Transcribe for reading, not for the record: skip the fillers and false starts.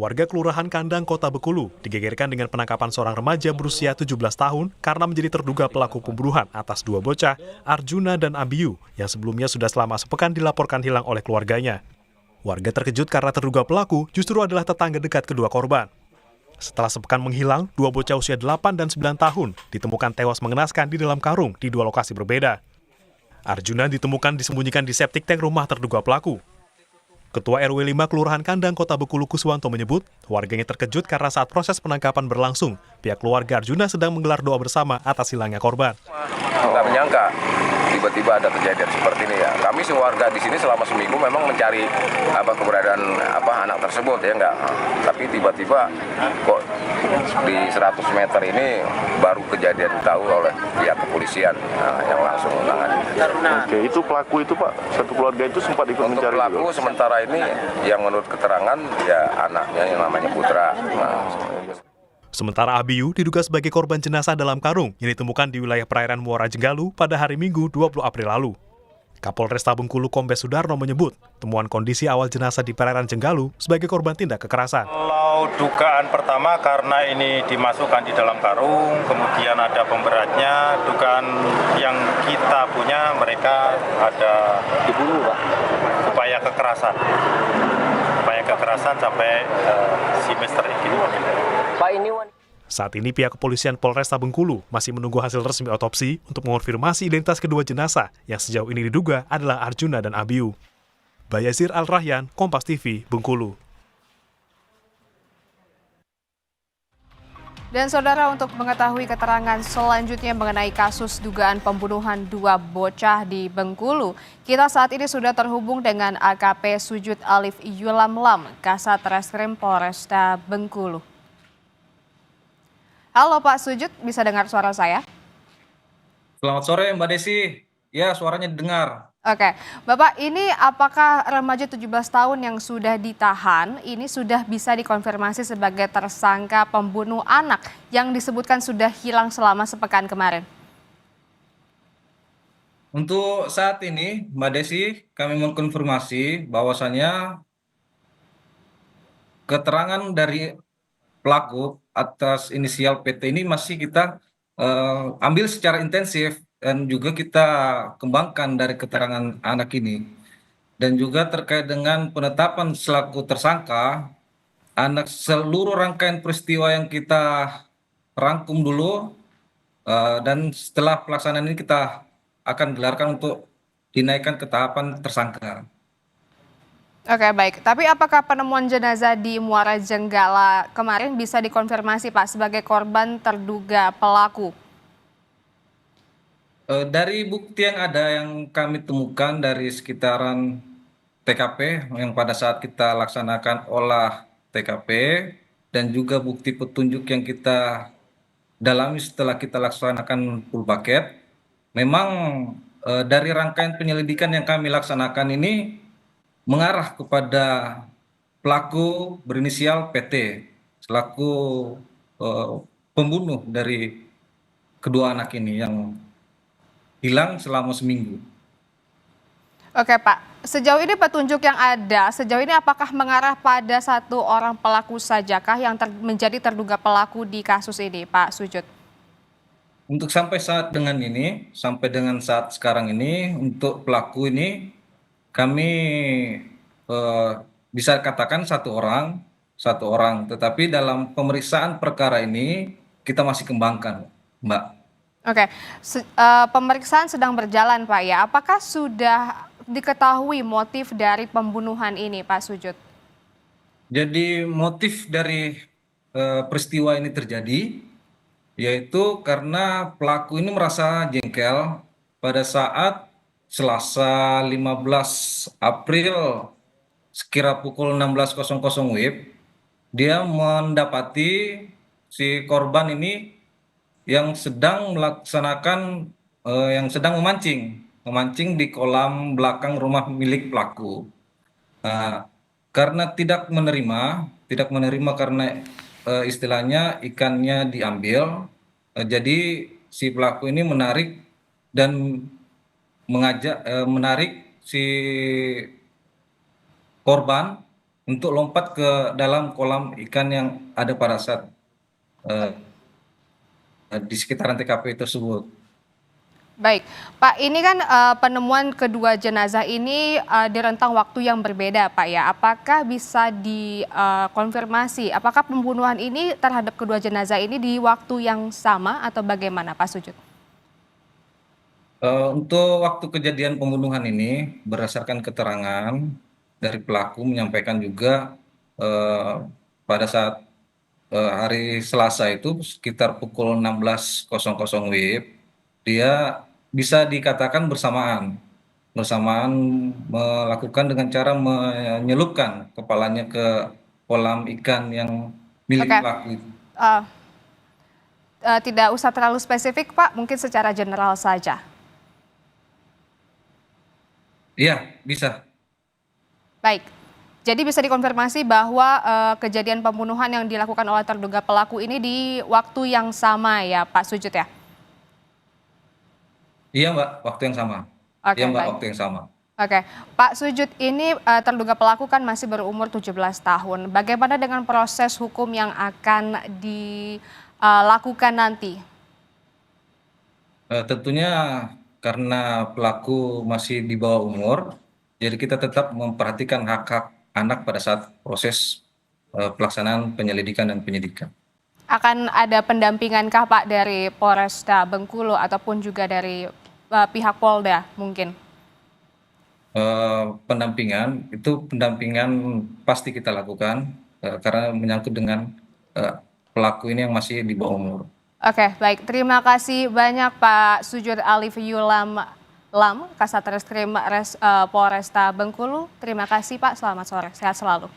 Warga Kelurahan Kandang, Kota Bengkulu digegerkan dengan penangkapan seorang remaja berusia 17 tahun karena menjadi terduga pelaku pembunuhan atas dua bocah, Arjuna dan Abiyu, yang sebelumnya sudah selama sepekan dilaporkan hilang oleh keluarganya. Warga terkejut karena terduga pelaku justru adalah tetangga dekat kedua korban. Setelah sepekan menghilang, dua bocah usia 8 dan 9 tahun ditemukan tewas mengenaskan di dalam karung di dua lokasi berbeda. Arjuna ditemukan disembunyikan di septic tank rumah terduga pelaku. Ketua RW 5 Kelurahan Kandang, Kota Bengkulu Kuswanto menyebut, warganya terkejut karena saat proses penangkapan berlangsung, pihak keluarga Arjuna sedang menggelar doa bersama atas hilangnya korban. Nggak menyangka tiba-tiba ada kejadian seperti ini ya. Kami sewarga di sini selama seminggu memang mencari keberadaan anak tersebut ya enggak. Tapi tiba-tiba kok di 100 meter ini baru kejadian tahu oleh pihak kepolisian yang langsung menangani. Oke, itu pelaku itu Pak, satu keluarga itu sempat ikut Untuk mencari pelaku juga. Sementara ini yang menurut keterangan ya anaknya yang namanya Putra. Sementara Abiyu diduga sebagai korban jenazah dalam karung yang ditemukan di wilayah perairan Muara Jenggalu pada hari Minggu 20 April lalu. Kapolresta Bengkulu Kombes Sudarno menyebut temuan kondisi awal jenazah di perairan Jenggalu sebagai korban tindak kekerasan. Kalau dugaan pertama karena ini dimasukkan di dalam karung, kemudian ada pemberatnya, dugaan yang kita punya mereka ada dibunuh, Pak. Upaya kekerasan sampai si Mister ini. Pak, ini Saat ini pihak kepolisian Polresta Bengkulu masih menunggu hasil resmi otopsi untuk mengonfirmasi identitas kedua jenazah yang sejauh ini diduga adalah Arjuna dan Abiyu. Bayazir Al-Rahyan, Kompas TV, Bengkulu. Dan saudara, untuk mengetahui keterangan selanjutnya mengenai kasus dugaan pembunuhan dua bocah di Bengkulu, kita saat ini sudah terhubung dengan AKP Sujud Alif Yulamlam, Kasat Reskrim Polresta Bengkulu. Halo Pak Sujud, bisa dengar suara saya? Selamat sore Mbak Desi, ya suaranya didengar. Oke, Bapak, ini apakah remaja 17 tahun yang sudah ditahan ini sudah bisa dikonfirmasi sebagai tersangka pembunuh anak yang disebutkan sudah hilang selama sepekan kemarin? Untuk saat ini Mbak Desi, kami mengkonfirmasi bahwasannya keterangan dari pelaku atas inisial PT ini masih kita ambil secara intensif dan juga kita kembangkan dari keterangan anak ini. Dan juga terkait dengan penetapan selaku tersangka, anak seluruh rangkaian peristiwa yang kita rangkum dulu, dan setelah pelaksanaan ini kita akan gelarkan untuk dinaikkan ke tahapan tersangka. Oke, baik. Tapi apakah penemuan jenazah di Muara Jenggala kemarin bisa dikonfirmasi Pak sebagai korban terduga pelaku? Dari bukti yang ada yang kami temukan dari sekitaran TKP yang pada saat kita laksanakan olah TKP dan juga bukti petunjuk yang kita dalami setelah kita laksanakan full paket, memang dari rangkaian penyelidikan yang kami laksanakan ini mengarah kepada pelaku berinisial PT selaku pembunuh dari kedua anak ini yang hilang selama seminggu. Oke Pak, sejauh ini petunjuk yang ada, sejauh ini apakah mengarah pada satu orang pelaku sajakah yang menjadi terduga pelaku di kasus ini Pak Sujud? Untuk sampai saat sekarang ini, untuk pelaku ini kami bisa katakan satu orang, tetapi dalam pemeriksaan perkara ini kita masih kembangkan, Mbak. Oke, pemeriksaan sedang berjalan Pak ya. Apakah sudah diketahui motif dari pembunuhan ini Pak Sujud? Jadi motif dari peristiwa ini terjadi yaitu karena pelaku ini merasa jengkel pada saat Selasa 15 April sekira pukul 16.00 WIB, dia mendapati si korban ini yang sedang memancing di kolam belakang rumah milik pelaku. Nah, karena tidak menerima karena istilahnya ikannya diambil, jadi si pelaku ini menarik dan menarik si korban untuk lompat ke dalam kolam ikan yang ada pada saat eh, di sekitaran TKP tersebut. Baik, Pak, ini kan penemuan kedua jenazah ini di rentang waktu yang berbeda, Pak ya. Apakah bisa dikonfirmasi, apakah pembunuhan ini terhadap kedua jenazah ini di waktu yang sama atau bagaimana, Pak Sujud? Untuk waktu kejadian pembunuhan ini, berdasarkan keterangan dari pelaku menyampaikan juga pada saat hari Selasa itu sekitar pukul 16.00 WIB, dia bisa dikatakan bersamaan melakukan dengan cara menyelupkan kepalanya ke kolam ikan yang milik Oke, pelaku itu. eh, tidak usah terlalu spesifik, Pak, mungkin secara general saja. Iya, bisa. Baik, jadi bisa dikonfirmasi bahwa kejadian pembunuhan yang dilakukan oleh terduga pelaku ini di waktu yang sama ya, Pak Sujud ya? Iya, Mbak, waktu yang sama. Iya, Oke, Mbak, baik. waktu yang sama. Oke, Pak Sujud, ini terduga pelaku kan masih berumur 17 tahun. Bagaimana dengan proses hukum yang akan dilakukan nanti? Tentunya karena pelaku masih di bawah umur, jadi kita tetap memperhatikan hak-hak anak pada saat proses pelaksanaan penyelidikan dan penyidikan. Akan ada pendampingankah Pak dari Polresta Bengkulu ataupun juga dari pihak Polda mungkin? Pendampingan pasti kita lakukan karena menyangkut dengan pelaku ini yang masih di bawah umur. Oke, baik. Terima kasih banyak Pak Sujud Alif Yulam Lam, Kasat Reskrim Polresta Bengkulu. Terima kasih Pak, selamat sore. Sehat selalu.